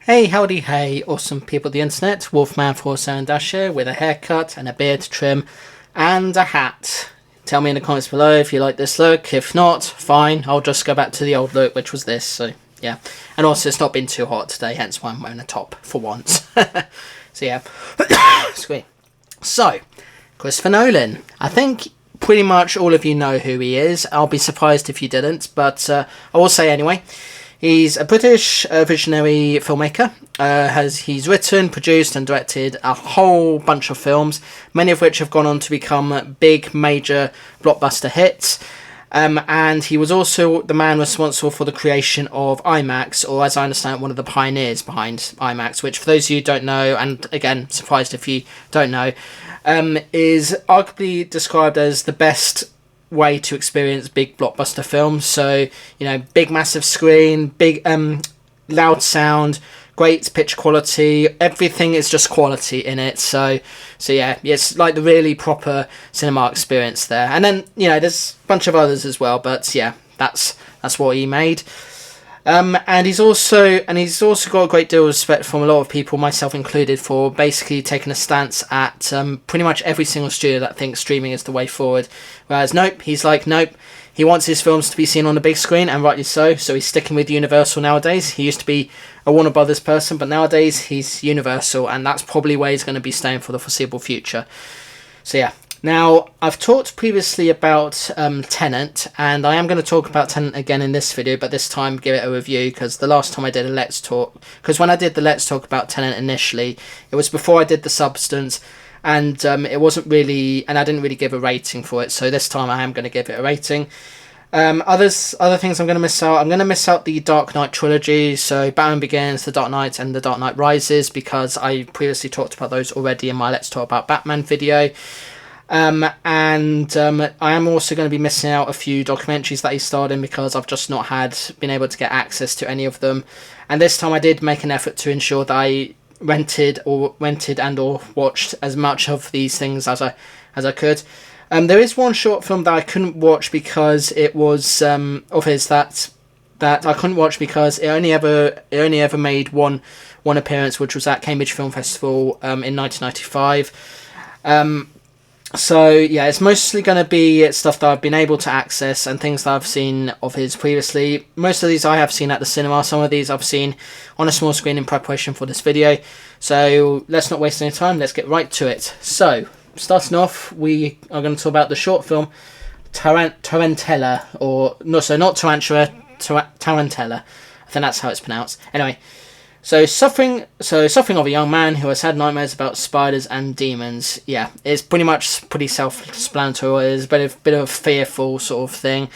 Hey, howdy, hey, awesome people of the internet. Wolfman 4 here with a haircut and a beard trim and a hat. Tell me in the comments below if you like this look. If not, fine, I'll just go back to the old look, which was this. So, yeah. And also, it's not been too hot today, hence why I'm wearing a top for once. So, yeah. Excuse me. So, Christopher Nolan. I think pretty much all of you know who he is. I'll be surprised if you didn't, but I will say anyway. He's a British visionary filmmaker. He's written, produced and directed a whole bunch of films, many of which have gone on to become big, major blockbuster hits. And he was also the man responsible for the creation of IMAX, or as I understand, one of the pioneers behind IMAX, which for those of you who don't know, and again, surprised if you don't know, is arguably described as the best way to experience big blockbuster films. So, you know, big massive screen, big loud sound, great pitch quality, everything is just quality in it. So yeah, it's like the really proper cinema experience there. And then, you know, there's a bunch of others as well, but yeah, that's what he made. And he's also got a great deal of respect from a lot of people, myself included, for basically taking a stance at pretty much every single studio that thinks streaming is the way forward. Whereas nope, he's like nope. He wants his films to be seen on the big screen, and rightly so. So he's sticking with Universal nowadays. He used to be a Warner Brothers person, but nowadays he's Universal, and that's probably where he's going to be staying for the foreseeable future. So yeah. Now, I've talked previously about Tenet, and I am going to talk about Tenet again in this video, but this time give it a review, because the last time I did a Let's Talk, because when I did the Let's Talk about Tenet initially, it was before I did the Substance, and it wasn't really, and I didn't really give a rating for it, so this time I am going to give it a rating. Other things I'm going to miss out. I'm going to miss out the Dark Knight trilogy, so Batman Begins, The Dark Knight, and The Dark Knight Rises, because I previously talked about those already in my Let's Talk About Batman video. I am also going to be missing out a few documentaries that he starred in, because I've just not been able to get access to any of them. And this time I did make an effort to ensure that I rented and or watched as much of these things as I could. There is one short film that I couldn't watch because it was of his that I couldn't watch because it only ever made one appearance, which was at Cambridge Film Festival in 1995. So yeah, it's mostly going to be stuff that I've been able to access and things that I've seen of his previously. Most of these I have seen at the cinema. Some of these I've seen on a small screen in preparation for this video. So let's not waste any time. Let's get right to it. So starting off, we are going to talk about the short film Tarantella, or no, so not Tarantula, Tarantella. I think that's how it's pronounced. Anyway. So suffering of a young man who has had nightmares about spiders and demons. Yeah, it's pretty self-explanatory. It's a bit of a fearful sort of thing.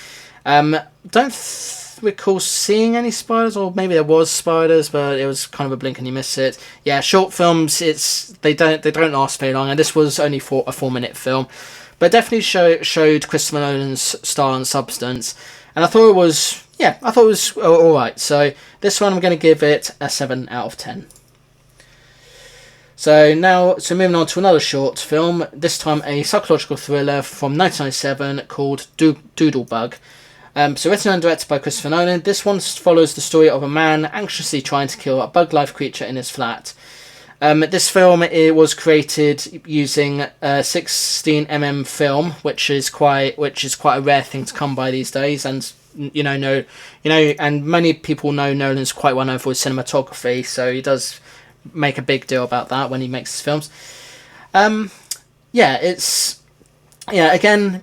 Don't recall seeing any spiders, or maybe there was spiders, but it was kind of a blink and you miss it. Yeah, short films, they don't last very long, and this was only for a 4-minute film, but definitely showed Christopher Nolan's style and substance, and I thought it was. Yeah, I thought it was alright. So this one I'm going to give it a 7 out of 10. So moving on to another short film, this time a psychological thriller from 1997 called Doodlebug. So written and directed by Christopher Nolan, this one follows the story of a man anxiously trying to kill a bug-life creature in his flat. This film was created using 16mm film, which is quite a rare thing to come by these days, and and many people know Nolan's quite well known for his cinematography, so he does make a big deal about that when he makes his films. Again,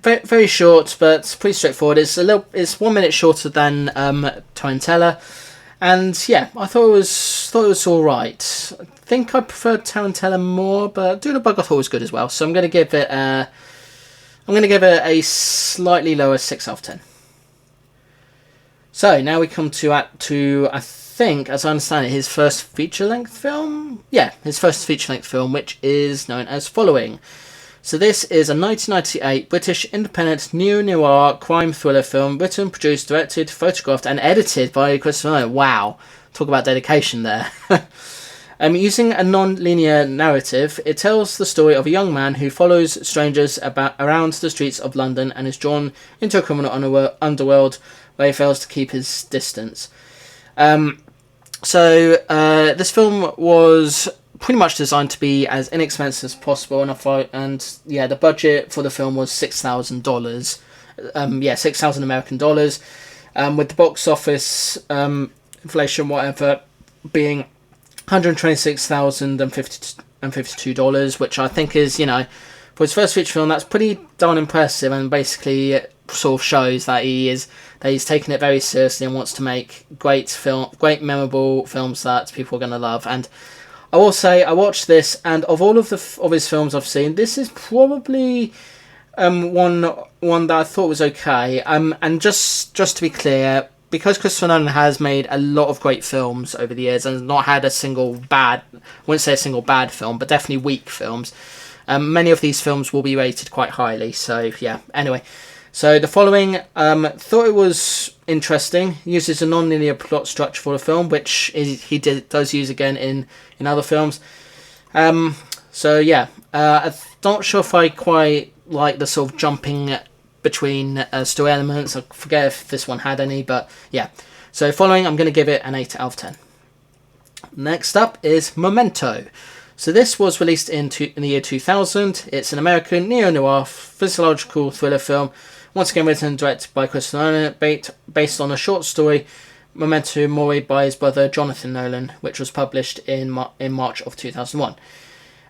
very, very short, but pretty straightforward. It's 1 minute shorter than Tarantella, and yeah, I thought it was all right. I think I preferred Tarantella more, but Doodlebug I thought was good as well. So I'm going to give it a slightly lower 6 out of 10. So now we come to I think, as I understand it, his first feature-length film? Yeah, his first feature-length film, which is known as Following. So this is a 1998 British independent neo-noir crime thriller film written, produced, directed, photographed and edited by Christopher Nolan. Wow, talk about dedication there. Using a non-linear narrative, it tells the story of a young man who follows strangers around the streets of London and is drawn into a criminal underworld where he fails to keep his distance. So this film was pretty much designed to be as inexpensive as possible, and yeah, the budget for the film was $6,000. 6,000 American dollars, with the box office inflation whatever being $126,052, which I think is, for his first feature film, that's pretty darn impressive, and basically sort of shows that he's taking it very seriously and wants to make great memorable films that people are going to love. And I will say, I watched this, and of all of his films I've seen, this is probably one that I thought was okay. And just to be clear, because Christopher Nolan has made a lot of great films over the years and not had a single bad, I wouldn't say a single bad film, but definitely weak films. Many of these films will be rated quite highly. So yeah. Anyway, so the following, thought it was interesting. Uses a non-linear plot structure for the film, which does use again in other films. So yeah, I'm not sure if I quite like the sort of jumping between story elements. I forget if this one had any, but yeah. So following, I'm going to give it an 8 out of 10. Next up is Memento. So this was released in the year 2000. It's an American neo-noir physiological thriller film, once again written and directed by Christopher Nolan, based on a short story, Memento Mori, by his brother Jonathan Nolan, which was published in March of 2001.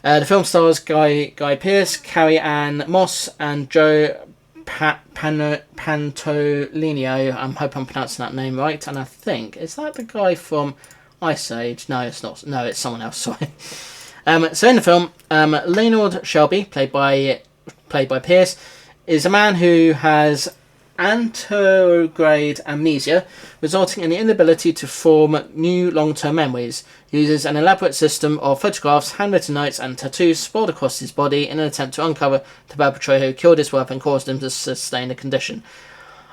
The film stars Guy Pearce, Carrie Ann Moss, and Joe Pantoliano. I hope I'm pronouncing that name right. And I think, is that the guy from Ice Age? No, it's not. No, it's someone else. Sorry. So in the film, Leonard Shelby, played by Pearce, is a man who has anterograde amnesia, resulting in the inability to form new long-term memories. He uses an elaborate system of photographs, handwritten notes, and tattoos sprawled across his body in an attempt to uncover the perpetrator who killed his wife and caused him to sustain the condition.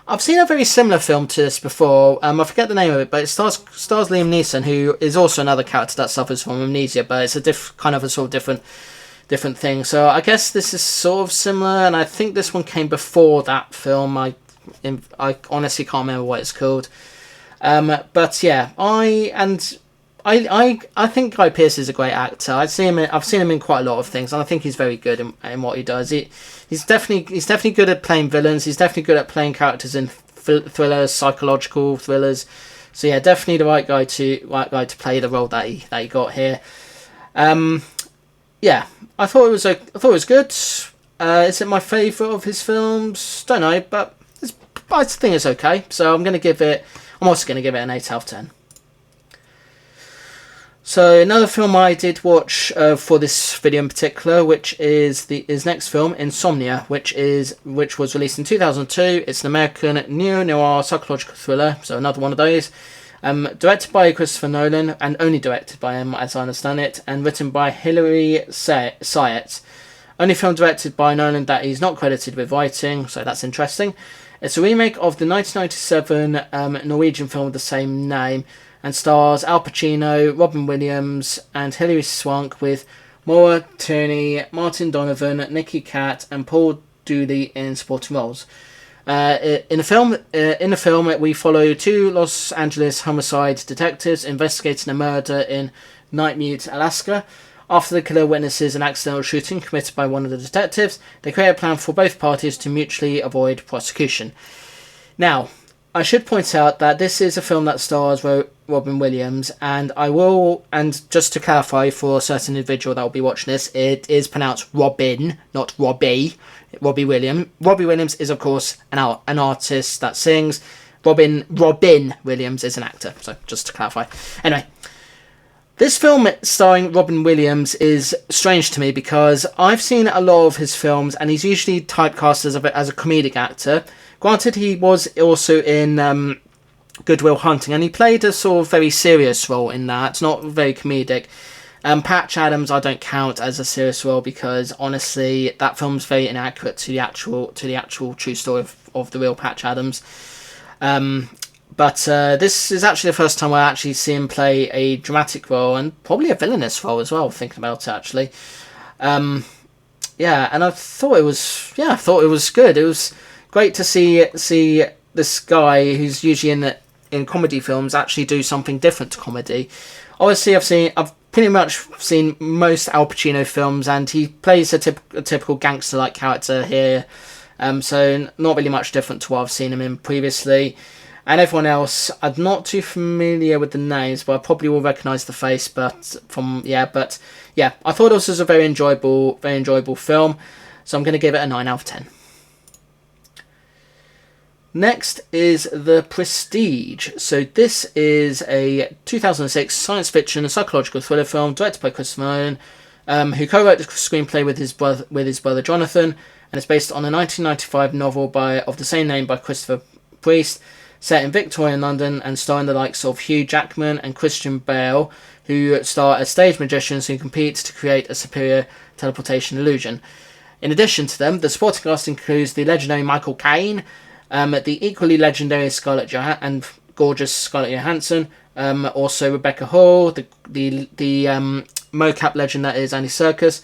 I've seen a very similar film to this before. I forget the name of it, but it stars Liam Neeson, who is also another character that suffers from amnesia, but it's a different thing. So I guess this is sort of similar, and I think this one came before that film. I honestly can't remember what it's called. But yeah, I think Guy Pearce is a great actor. I've seen him in quite a lot of things, and I think he's very good in what he does. He's definitely good at playing villains. He's definitely good at playing characters in thrillers, psychological thrillers. So yeah, definitely the right guy to play the role that he got here. Yeah, I thought it was good. Is it my favourite of his films? Don't know, but I think it's okay. So I'm also going to give it an 8 out of 10. So another film I did watch for this video in particular, which is his next film, Insomnia, which was released in 2002. It's an American neo-noir psychological thriller, so another one of those. Directed by Christopher Nolan, and only directed by him, as I understand it, and written by Hilary Syatt. Only film directed by Nolan that he's not credited with writing, so that's interesting. It's a remake of the 1997 Norwegian film of the same name, and stars Al Pacino, Robin Williams, and Hilary Swank, with Maura Tierney, Martin Donovan, Nicky Katt, and Paul Dooley in supporting roles. In the film, we follow two Los Angeles homicide detectives investigating a murder in Nightmute, Alaska. After the killer witnesses an accidental shooting committed by one of the detectives, they create a plan for both parties to mutually avoid prosecution. Now, I should point out that this is a film that stars Robin Williams, and just to clarify for a certain individual that will be watching this, it is pronounced Robin, not Robbie. Robbie Williams is, of course, an artist that sings. Robin Williams is an actor. So just to clarify. Anyway, this film starring Robin Williams is strange to me because I've seen a lot of his films, and he's usually typecast as a comedic actor. Granted, he was also in Good Will Hunting, and he played a sort of very serious role in that, not very comedic. Patch Adams I don't count as a serious role because honestly that film's very inaccurate to the actual true story of the real Patch Adams. But this is actually the first time I actually see him play a dramatic role, and probably a villainous role as well, thinking about it actually. Yeah, and I thought it was good. It was great to see this guy who's usually in in comedy films actually do something different to comedy. Obviously, I've pretty much seen most Al Pacino films, and he plays a typical gangster-like character here. So not really much different to what I've seen him in previously. And everyone else, I'm not too familiar with the names, but I probably will recognise the face. But I thought this was a very enjoyable film. So I'm going to give it a 9 out of 10. Next is The Prestige. So this is a 2006 science fiction and psychological thriller film directed by Christopher Nolan, who co-wrote the screenplay with his brother Jonathan, and it's based on a 1995 novel of the same name by Christopher Priest, set in Victorian London and starring the likes of Hugh Jackman and Christian Bale, who star as stage magicians who compete to create a superior teleportation illusion. In addition to them, the supporting cast includes the legendary Michael Caine, the equally legendary and gorgeous Scarlett Johansson, also Rebecca Hall, the mocap legend that is Andy Serkis,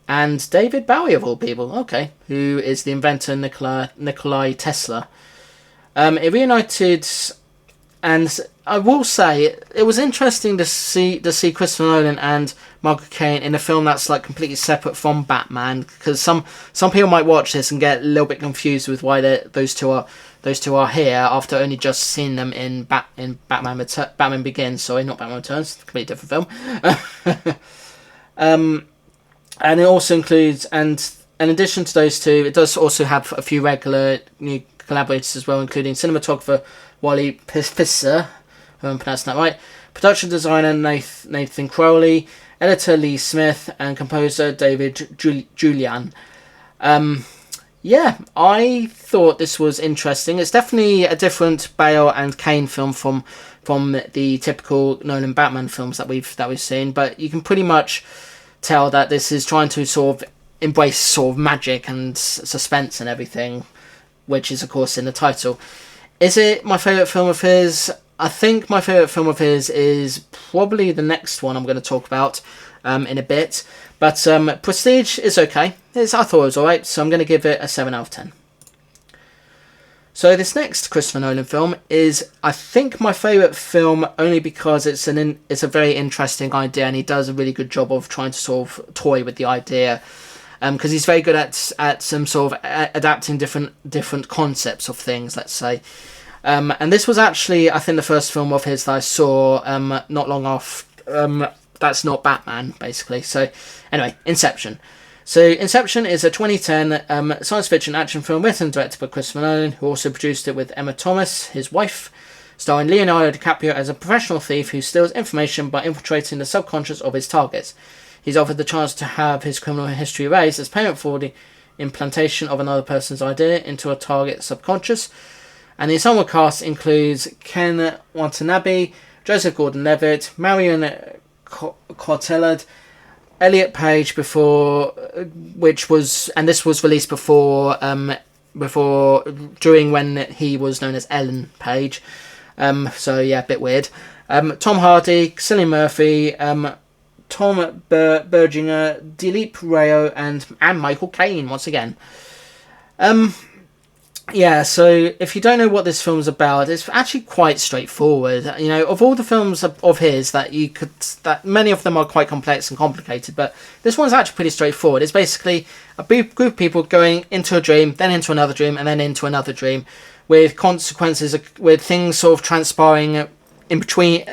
and David Bowie of all people, who is the inventor Nikola Tesla. It reunited, and I will say it was interesting to see Christopher Nolan and Michael Caine in a film that's like completely separate from Batman, because some people might watch this and get a little bit confused with why those two are here after only just seeing them in Batman Begins. Sorry, not Batman Returns, completely different film. And it also includes, and in addition to those two, it does also have a few regular new collaborators as well, including cinematographer Wally Pisser, if I'm pronouncing that right, production designer Nathan Crowley, editor Lee Smith, and composer David Julian. I thought this was interesting. It's definitely a different Bale and Caine film from the typical Nolan Batman films that we've seen, but you can pretty much tell that this is trying to sort of embrace sort of magic and suspense and everything, which is of course in the title. Is it my favourite film of his? I think my favourite film of his is probably the next one I'm going to talk about in a bit. But Prestige is okay. I thought it was alright, so I'm going to give it a 7 out of 10. So this next Christopher Nolan film is, I think, my favourite film only because it's a very interesting idea, and he does a really good job of trying to sort of toy with the idea. Because he's very good at some sort of adapting different concepts of things, let's say. And this was actually, I think, the first film of his that I saw not long off. That's not Batman, basically. So, anyway, Inception. So, Inception is a 2010 science fiction action film written and directed by Christopher Nolan, who also produced it with Emma Thomas, his wife, starring Leonardo DiCaprio as a professional thief who steals information by infiltrating the subconscious of his targets. He's offered the chance to have his criminal history erased as payment for the implantation of another person's idea into a target's subconscious. And the ensemble cast includes Ken Watanabe, Joseph Gordon-Levitt, Marion Cotillard, Elliot Page, this was released during when he was known as Ellen Page. A bit weird. Tom Hardy, Cillian Murphy, Tom Berginger, Dilip Rayo, and Michael Caine once again. So if you don't know what this film's about, it's actually quite straightforward. You know, of all the films of his that many of them are quite complex and complicated, but this one's actually pretty straightforward. It's basically a group of people going into a dream, then into another dream, and then into another dream, with consequences, with things sort of transpiring in between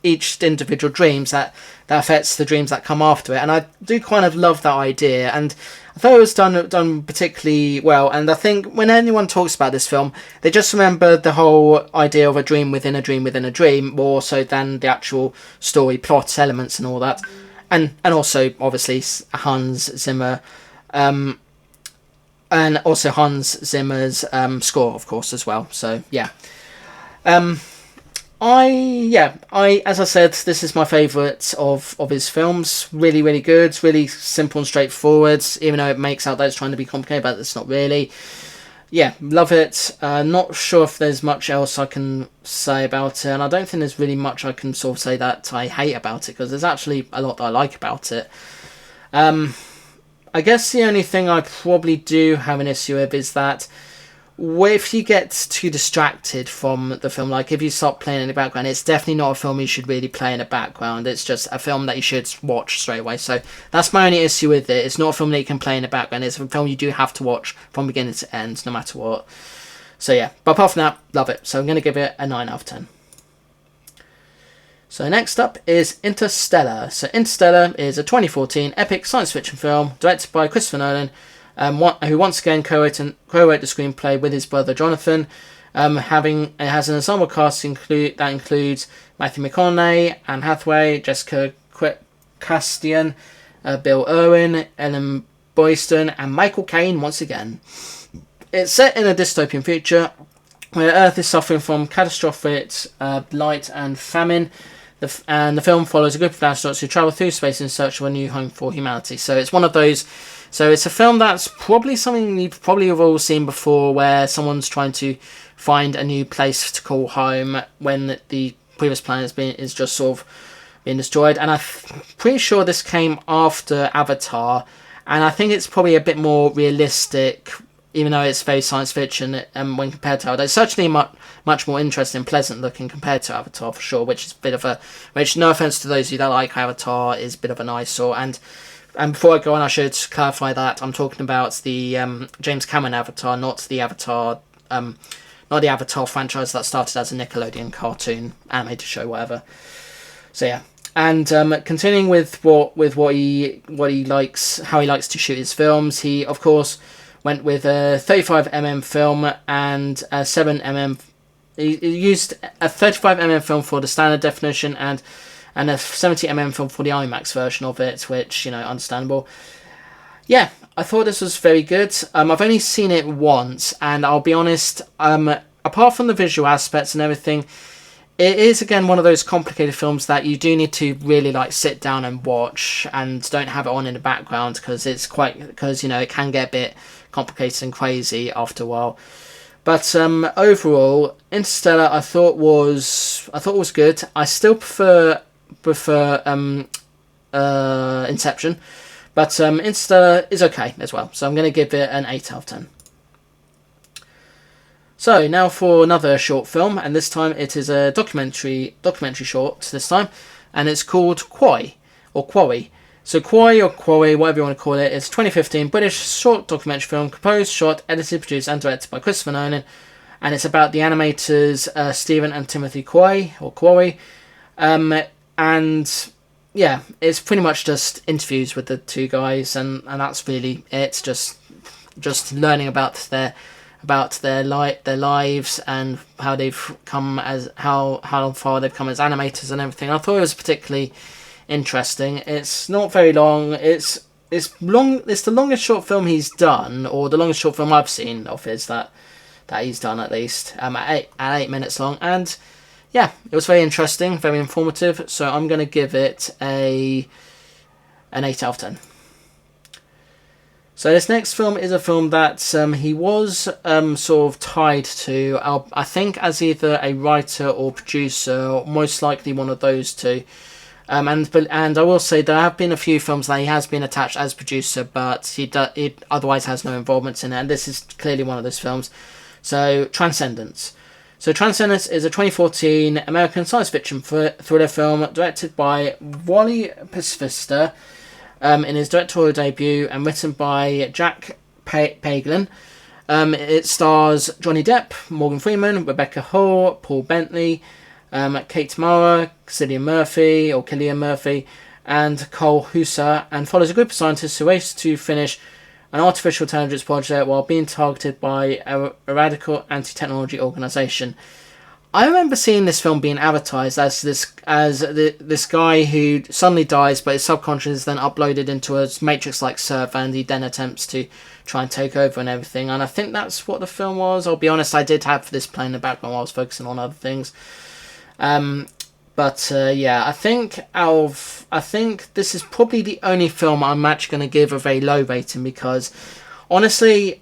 each individual dreams that affects the dreams that come after it. And I do kind of love that idea, and I thought it was done particularly well. And I think when anyone talks about this film, they just remember the whole idea of a dream within a dream within a dream, more so than the actual story plot elements and all that. And also obviously Hans Zimmer, and also Hans Zimmer's score, of course, as well. So yeah. As I said, this is my favourite of his films. Really, really good. Really simple and straightforward, even though it makes out that it's trying to be complicated, but it's not really. Yeah, love it. Not sure if there's much else I can say about it, and I don't think there's really much I can sort of say that I hate about it, because there's actually a lot that I like about it. I guess the only thing I probably do have an issue with is that if you get too distracted from the film, like if you start playing in the background, it's definitely not a film you should really play in the background. It's just a film that you should watch straight away. So that's my only issue with it. It's not a film that you can play in the background. It's a film you do have to watch from beginning to end, no matter what. So yeah, but apart from that, love it. So I'm going to give it a 9 out of 10. So next up is Interstellar. So Interstellar is a 2014 epic science fiction film directed by Christopher Nolan, who once again co-wrote the screenplay with his brother Jonathan. It has an ensemble cast that includes Matthew McConaughey, Anne Hathaway, Jessica Chastain, Bill Irwin, Ellen Boyston, and Michael Caine once again. It's set in a dystopian future where Earth is suffering from catastrophic blight and famine. And the film follows a group of astronauts who travel through space in search of a new home for humanity. So it's one of those. So it's a film that's probably something you've probably have all seen before, where someone's trying to find a new place to call home when the previous planet is just sort of being destroyed. And I'm pretty sure this came after Avatar, and I think it's probably a bit more realistic, even though it's very science fiction when compared to Avatar. It's certainly much more interesting and pleasant looking compared to Avatar for sure, which is a bit of which, no offense to those of you that like Avatar, is a bit of an eyesore. And before I go on, I should clarify that I'm talking about the James Cameron Avatar, not the Avatar franchise that started as a Nickelodeon cartoon animated show, whatever. So yeah, and continuing with what he likes, how he likes to shoot his films, he of course went with a 35mm film and a 7mm. He used a 35mm film for the standard definition and a 70mm film for the IMAX version of it, which, understandable. Yeah, I thought this was very good. I've only seen it once, and I'll be honest, apart from the visual aspects and everything, it is, again, one of those complicated films that you do need to really, sit down and watch, and don't have it on in the background, because it can get a bit complicated and crazy after a while. But overall, Interstellar I thought was good. I still prefer Inception, but Interstellar is okay as well. So I'm going to give it an 8 out of 10. So now for another short film, and this time it is a documentary short this time, and it's called Quarry. So Quarry or Quarry, whatever you want to call it, it's a 2015 British short documentary film composed, shot, edited, produced and directed by Christopher Nolan, and it's about the animators Stephen and Timothy Quarry, and yeah, it's pretty much just interviews with the two guys, and that's really it. Just learning about their lives and how they've come how far they've come as animators and everything. I thought it was particularly interesting. It's not very long. It's long. It's the longest short film he's done, or the longest short film I've seen of his that he's done, at least. At 8 minutes long, and yeah, it was very interesting, very informative. So I'm going to give it an 8 out of 10. So this next film is a film that he was sort of tied to, I think, as either a writer or producer, or most likely one of those two. And I will say there have been a few films that he has been attached as producer, but he otherwise has no involvement in it, and this is clearly one of those films. So Transcendence. So Transcendence is a 2014 American science fiction thriller film directed by Wally Pfister in his directorial debut, and written by Jack Paglen. It stars Johnny Depp, Morgan Freeman, Rebecca Hall, Paul Bentley, Kate Mara, Cillian Murphy, and Cole Husser, and follows a group of scientists who race to finish an artificial intelligence project while being targeted by a radical anti-technology organisation. I remember seeing this film being advertised as this guy who suddenly dies, but his subconscious is then uploaded into a Matrix-like server, and he then attempts to try and take over and everything. And I think that's what the film was. I'll be honest, I did have this playing in the background while I was focusing on other things. Yeah, I think this is probably the only film I'm actually going to give a very low rating, because honestly,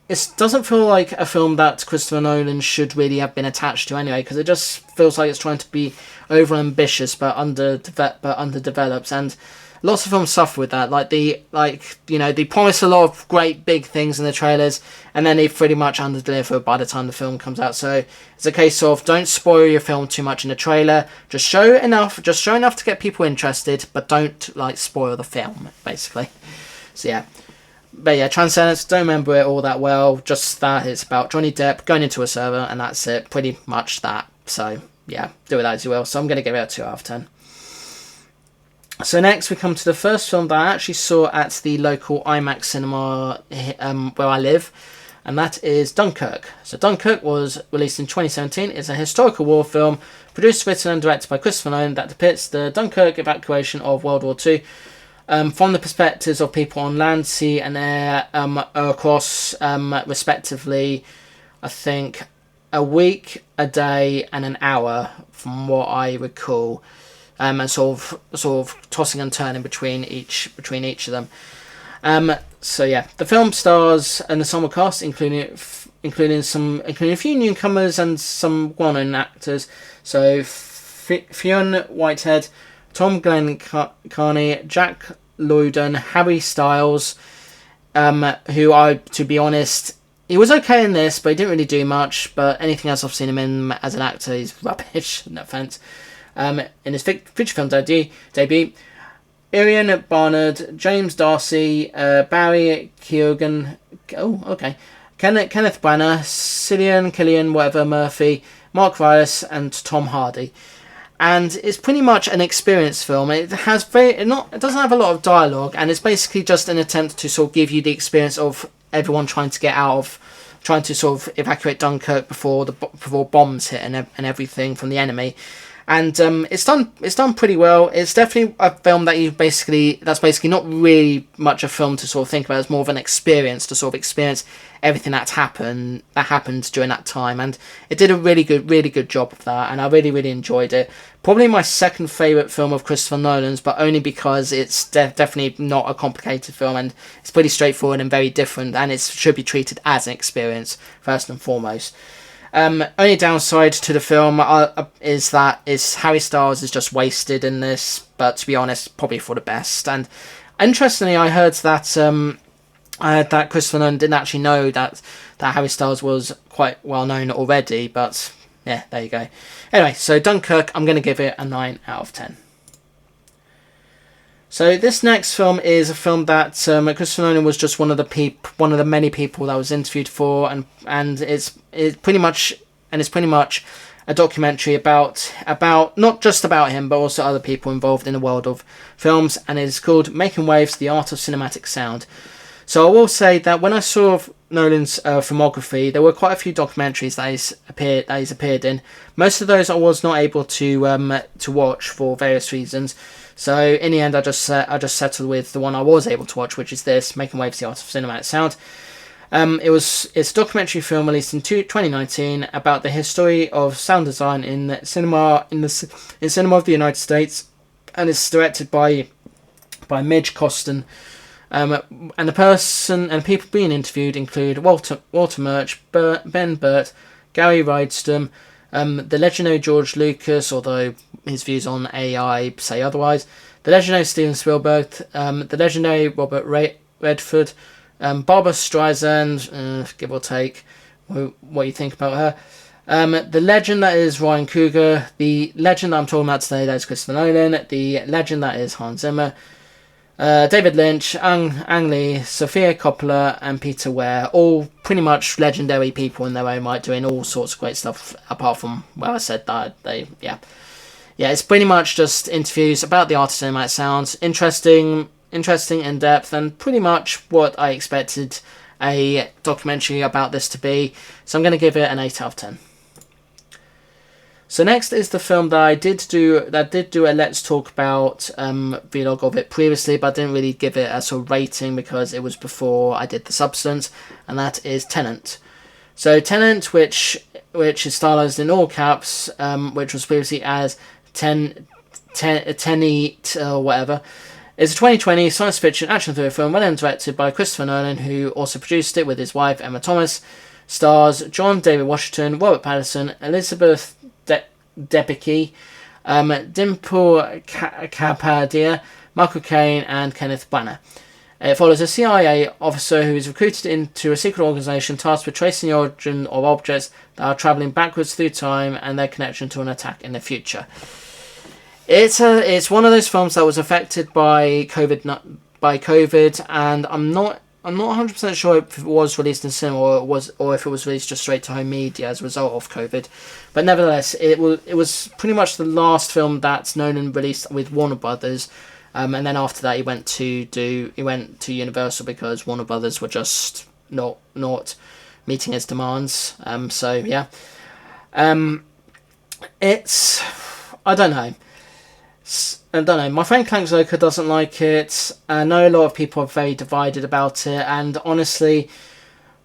it doesn't feel like a film that Christopher Nolan should really have been attached to anyway, because it just feels like it's trying to be over ambitious but underdeveloped, and lots of films suffer with that. They promise a lot of great big things in the trailers, and then they pretty much underdeliver by the time the film comes out. So it's a case of don't spoil your film too much in the trailer. Just show enough to get people interested, but don't spoil the film, basically. So yeah. But yeah, Transcendence, don't remember it all that well. Just that it's about Johnny Depp going into a server, and that's it. Pretty much that. So yeah, do with that as you will. So I'm going to give it a 2 out of 10. So next we come to the first film that I actually saw at the local IMAX cinema where I live, and that is Dunkirk. So Dunkirk was released in 2017. It's a historical war film produced, written and directed by Christopher Nolan that depicts the Dunkirk evacuation of World War II from the perspectives of people on land, sea and air across respectively, I think, a week, a day and an hour from what I recall, and sort of tossing and turning between each of them. So yeah, the film stars an ensemble cast including a few newcomers and some well-known actors. So Fionn Whitehead, Tom Glencarney, Jack Lydon, Harry Styles, who to be honest, he was okay in this, but he didn't really do much. But anything else I've seen him in as an actor, he's rubbish, no offence. In his feature film debut, Irian Barnard, James Darcy, Barry Keoghan, Kenneth Branagh, Cillian Murphy, Mark Rylance, and Tom Hardy. And it's pretty much an experience film. It doesn't have a lot of dialogue, and it's basically just an attempt to sort of give you the experience of everyone trying to sort of evacuate Dunkirk before bombs hit and everything from the enemy. And it's done pretty well. It's definitely a film that's basically not really much a film to sort of think about. It's more of an experience to sort of experience everything that happened during that time. And it did a really good job of that. And I really enjoyed it. Probably my second favourite film of Christopher Nolan's, but only because it's definitely not a complicated film, and it's pretty straightforward and very different, and it should be treated as an experience first and foremost. Only downside to the film is that Harry Styles is just wasted in this, but to be honest, probably for the best. And interestingly, I heard that Christopher Nolan didn't actually know that Harry Styles was quite well known already, but yeah, there you go. Anyway, so Dunkirk, I'm going to give it a 9 out of 10. So this next film is a film that Christopher Nolan was just one of the many people that was interviewed for, and it's pretty much a documentary about not just about him, but also other people involved in the world of films, and it's called Making Waves: The Art of Cinematic Sound. So I will say that when I saw Nolan's filmography, there were quite a few documentaries that he's appeared in. Most of those I was not able to watch for various reasons. So in the end, I just settled with the one I was able to watch, which is this, Making Waves: The Art of Cinematic Sound. It's a documentary film released in 2019 about the history of sound design in cinema in cinema of the United States, and it's directed by Midge Costin. And the person and people being interviewed include Walter Murch, Ben Burt, Gary Rydstrom, the legendary George Lucas, although his views on AI say otherwise, the legendary Steven Spielberg, the legendary Robert Redford, Barbara Streisand, give or take what you think about her, the legend that is Ryan Coogler, the legend that I'm talking about today, that is Christopher Nolan, the legend that is Hans Zimmer, David Lynch, Ang Lee, Sofia Coppola, and Peter Weir, all pretty much legendary people in their own right, doing all sorts of great stuff. Apart from, well, I said that it's pretty much just interviews about the art of cinematic sounds, interesting, in depth, and pretty much what I expected a documentary about this to be. So I'm going to give it an 8 out of 10. So next is the film that I did do a Let's Talk About vlog of it previously, but I didn't really give it a sort of rating because it was before I did The Substance, and that is Tenet. So Tenet, which is stylized in all caps, which was previously as Tenet or whatever, is a 2020 science fiction action thriller film written and directed by Christopher Nolan, who also produced it with his wife Emma Thomas. Stars John David Washington, Robert Pattinson, Elizabeth Debicki, Dimple Kapadia, Michael Caine and Kenneth Branagh. It follows a CIA officer who is recruited into a secret organisation tasked with tracing the origin of objects that are travelling backwards through time and their connection to an attack in the future. It's one of those films that was affected by COVID, and I'm not 100% sure if it was released in cinema or if it was released just straight to home media as a result of COVID. But nevertheless, it was pretty much the last film that Nolan released with Warner Brothers. And then after that, he went to Universal because Warner Brothers were just not meeting his demands. So yeah, it's I don't know. My friend Clank Zoka doesn't like it. I know a lot of people are very divided about it, and honestly,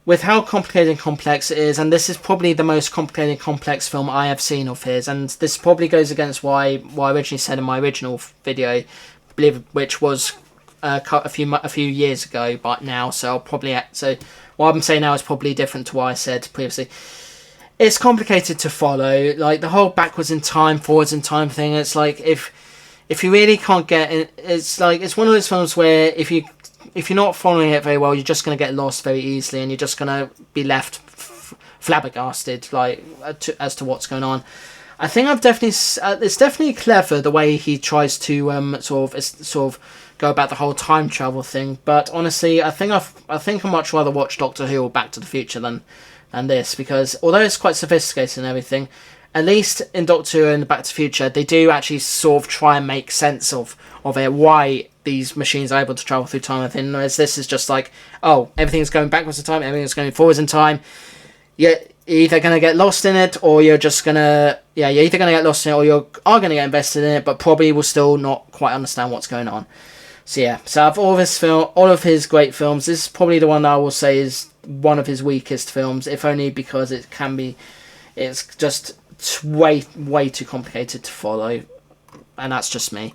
with how complicated and complex it is, and this is probably the most complicated and complex film I have seen of his, and this probably goes against what I originally said in my original video, I believe, which was a few years ago, but now, so what I'm saying now is probably different to what I said previously. It's complicated to follow, like the whole backwards in time, forwards in time thing. It's like if you really can't get it, it's one of those films where if you're not following it very well, you're just going to get lost very easily, and you're just going to be left flabbergasted as to what's going on. I think it's definitely clever the way he tries to sort of go about the whole time travel thing. But honestly, I think I'd much rather watch Doctor Who or Back to the Future than this, because although it's quite sophisticated and everything, at least in Doctor Who and Back to the Future, they do actually sort of try and make sense of it, why these machines are able to travel through time. Whereas this is just like, oh, everything's going backwards in time, everything's going forwards in time. You're either going to get lost in it, or you're either going to get lost in it, or you are going to get invested in it, but probably will still not quite understand what's going on. So yeah, so out of all of his great films, this is probably the one that I will say is one of his weakest films, if only because it's just way too complicated to follow, and that's just me.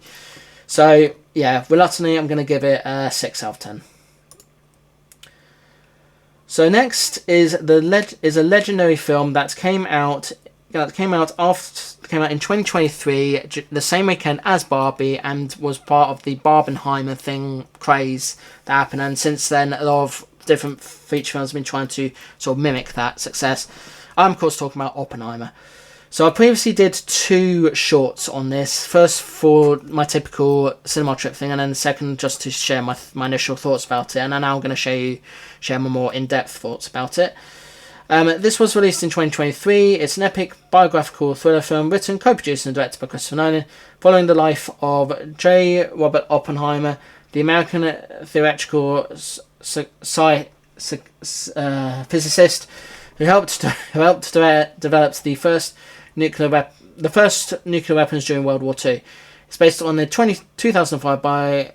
So yeah, reluctantly, I'm going to give it a 6 out of 10. So next is a legendary film that came out in 2023, the same weekend as Barbie, and was part of the Barbenheimer craze that happened. And since then, a lot of different feature films have been trying to sort of mimic that success. I'm of course talking about Oppenheimer. So I previously did 2 shorts on this. First for my typical cinema trip thing, and then the second just to share my initial thoughts about it. And I'm now going to share my more in-depth thoughts about it. This was released in 2023. It's an epic biographical thriller film written, co-produced and directed by Christopher Nolan, following the life of J. Robert Oppenheimer, the American theoretical physicist who helped develop the first nuclear weapons during World War II. It's based on the 2005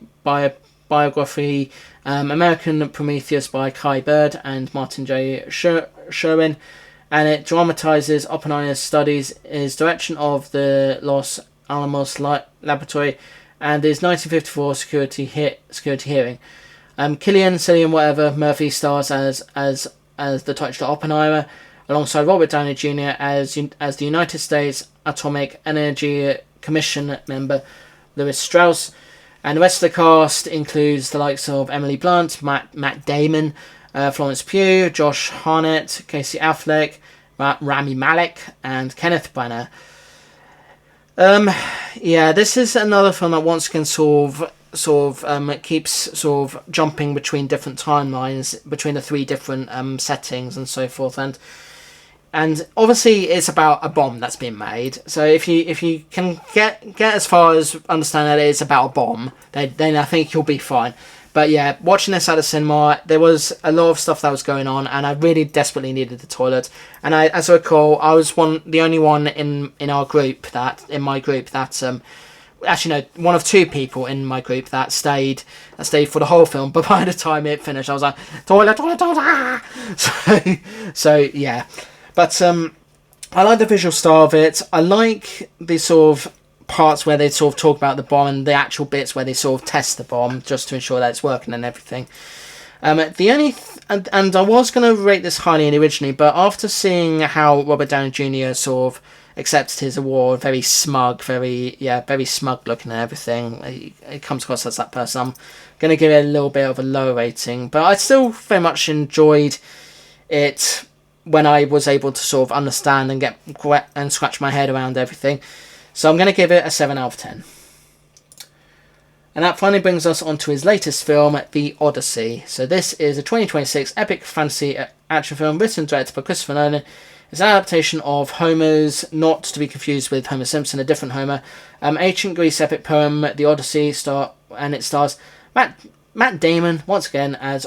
biography American Prometheus by Kai Bird and Martin J. Sherwin, and it dramatizes Oppenheimer's studies, his direction of the Los Alamos laboratory, and his 1954 security hearing. Cillian Murphy stars as the titular Oppenheimer, alongside Robert Downey Jr. as the United States Atomic Energy Commission member Lewis Strauss, and the rest of the cast includes the likes of Emily Blunt, Matt Damon, Florence Pugh, Josh Hartnett, Casey Affleck, Rami Malek, and Kenneth Branagh. This is another film that once again keeps jumping between different timelines, between the 3 different settings and so forth, and obviously it's about a bomb that's been made. So if you can get as far as understand that it's about a bomb, then I think you'll be fine. But yeah, watching this at the cinema, there was a lot of stuff that was going on, and I really desperately needed the toilet. And as I recall, I was the only one in my group that actually no, one of 2 people in my group that stayed for the whole film. But by the time it finished, I was like, toilet. So yeah, but I like the visual style of it. I like the sort of parts where they sort of talk about the bomb, and the actual bits where they sort of test the bomb just to ensure that it's working and everything. And I was going to rate this highly originally, but after seeing how Robert Downey Jr. sort of accepted his award, very smug, very smug looking and everything. He comes across as that person. I'm going to give it a little bit of a lower rating, but I still very much enjoyed it when I was able to sort of understand and get and scratch my head around everything. So I'm going to give it a 7 out of 10. And that finally brings us on to his latest film, The Odyssey. So this is a 2026 epic fantasy action film written and directed by Christopher Nolan. It's an adaptation of Homer's, not to be confused with Homer Simpson, a different Homer, ancient Greece epic poem, The Odyssey, and it stars Matt Damon, once again, as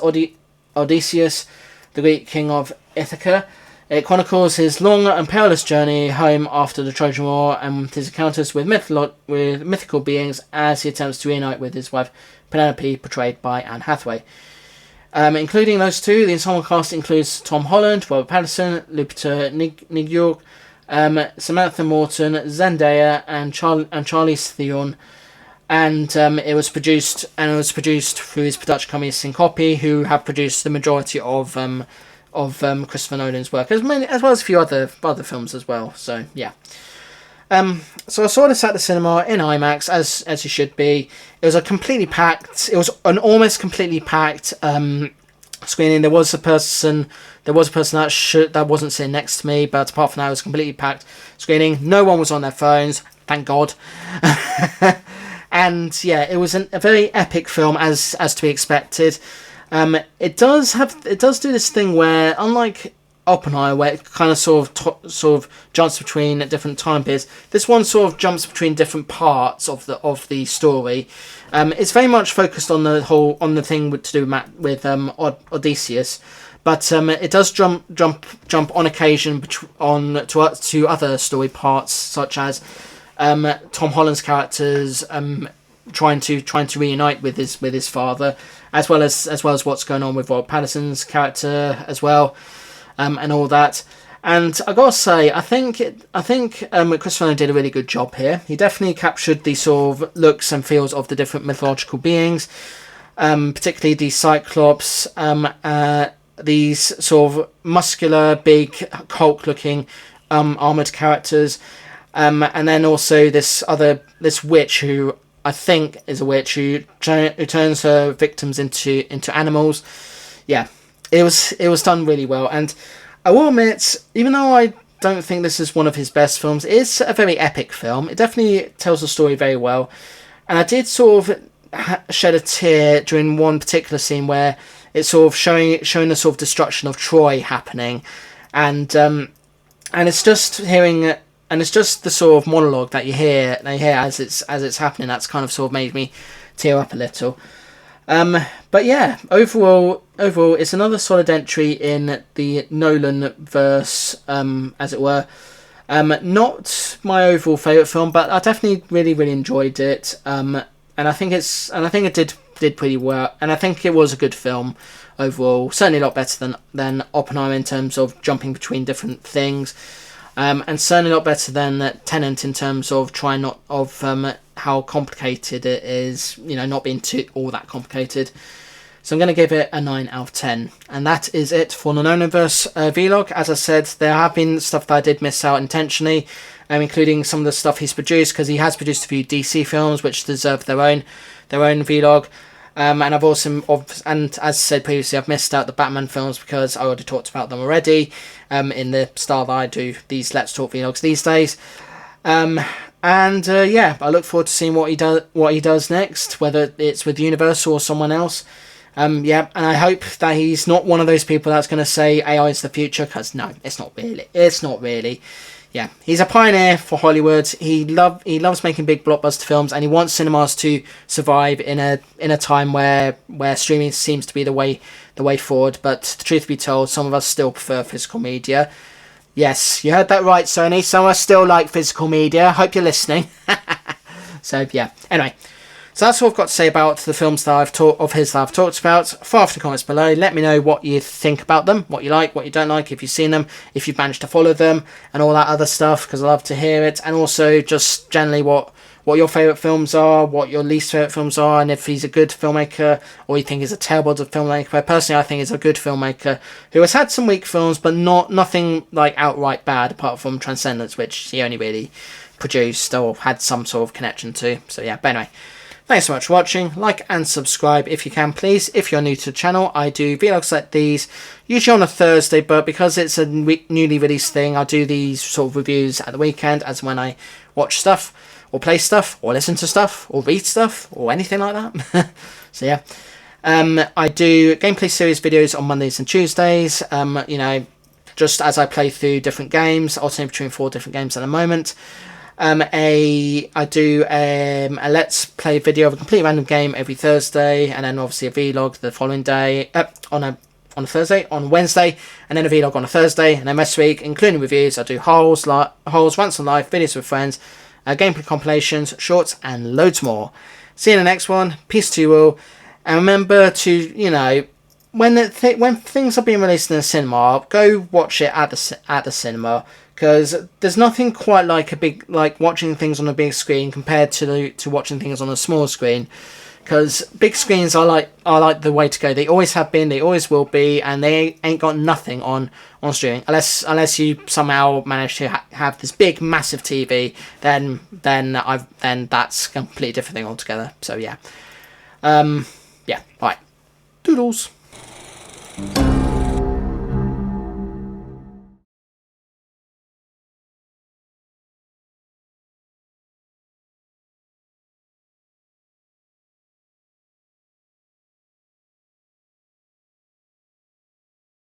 Odysseus, the Greek king of Ithaca. It chronicles his long and perilous journey home after the Trojan War and his encounters with mythical beings as he attempts to reunite with his wife Penelope, portrayed by Anne Hathaway. Including those two, the ensemble cast includes Tom Holland, Robert Pattinson, Lupita Nyong'o, Samantha Morton, Zendaya, and Charlize Theron. And it was produced through his production company Syncope, who have produced the majority of Christopher Nolan's work, as well as a few other films as well. So yeah. So I saw this at the cinema in IMAX, as you should be. It was an almost completely packed screening. There was a person that wasn't sitting next to me, but apart from that, it was a completely packed screening. No one was on their phones, thank God. And yeah, it was a very epic film, as to be expected. It does do this thing where, unlike Oppenheimer, where it kind of sort of jumps between different time periods, this one sort of jumps between different parts of the story. It's very much focused on the thing to do with Odysseus, but it does jump on occasion to other story parts, such as Tom Holland's characters trying to reunite with his father, as well as what's going on with Robert Pattinson's character as well, and all that. And I gotta say, I think Christopher Nolan did a really good job here. He definitely captured the sort of looks and feels of the different mythological beings, particularly the Cyclops, these sort of muscular, big, Hulk-looking armored characters, and then also this witch who I think is a witch who turns her victims into animals. Yeah, it was done really well, and I will admit, even though I don't think this is one of his best films, it is a very epic film. It definitely tells the story very well, and I did sort of shed a tear during one particular scene where it's sort of showing the sort of destruction of Troy happening, and it's just hearing. And it's just the sort of monologue that you hear as it's happening that's kind of sort of made me tear up a little. But yeah, overall, it's another solid entry in the Nolan-verse, as it were. Not my overall favourite film, but I definitely really, really enjoyed it. And I think it did pretty well. And I think it was a good film overall. Certainly a lot better than Oppenheimer in terms of jumping between different things. And certainly a lot better than Tenet in terms of how complicated it is, not being all that complicated. So I'm going to give it a 9 out of 10. And that is it for the Nolan-verse vlog. As I said, there have been stuff that I did miss out intentionally, including some of the stuff he's produced, because he has produced a few DC films which deserve their own vlog. And I've also, and as said previously, I've missed out the Batman films because I already talked about them already in the style that I do these Let's Talk vlogs these days. Yeah, I look forward to seeing what he does next, whether it's with Universal or someone else. Yeah, and I hope that he's not one of those people that's going to say AI is the future, because no, it's not really. Yeah, he's a pioneer for Hollywood. He loves making big blockbuster films, and he wants cinemas to survive in a time where streaming seems to be the way forward. But the truth be told, some of us still prefer physical media. Yes, you heard that right, Sony. Some of us still like physical media. Hope you're listening. So yeah. Anyway, so that's all I've got to say about the films that I've talked about. Fire off the comments below. Let me know what you think about them, what you like, what you don't like, if you've seen them, if you've managed to follow them, and all that other stuff, because I love to hear it. And also just generally what what your favourite films are, what your least favourite films are, and if he's a good filmmaker or you think he's a terrible filmmaker. But personally, I think he's a good filmmaker who has had some weak films, but nothing like outright bad, apart from Transcendence, which he only really produced or had some sort of connection to. So yeah, but anyway, thanks so much for watching. Like and subscribe if you can, please. If you're new to the channel, I do vlogs like these usually on a Thursday, but because it's a newly released thing, I do these sort of reviews at the weekend as when I watch stuff or play stuff or listen to stuff or read stuff or anything like that. So yeah, I do gameplay series videos on Mondays and Tuesdays, you know, just as I play through different games, alternating between 4 different games at the moment. I do a let's play video of a completely random game every Thursday, and then obviously a vlog the following day on a Thursday, on Wednesday, and then a vlog on a Thursday, and then this week, including reviews, I do holes, rants on live, videos with friends, gameplay compilations, shorts, and loads more. See you in the next one. Peace to you all, and remember to, you know, when things are being released in the cinema, go watch it at the cinema. Because there's nothing quite like watching things on a big screen compared to watching things on a small screen. Because big screens are like the way to go. They always have been, they always will be, and they ain't got nothing on streaming unless you somehow manage to have this big massive TV. Then that's a completely different thing altogether. So yeah, yeah. All right, doodles.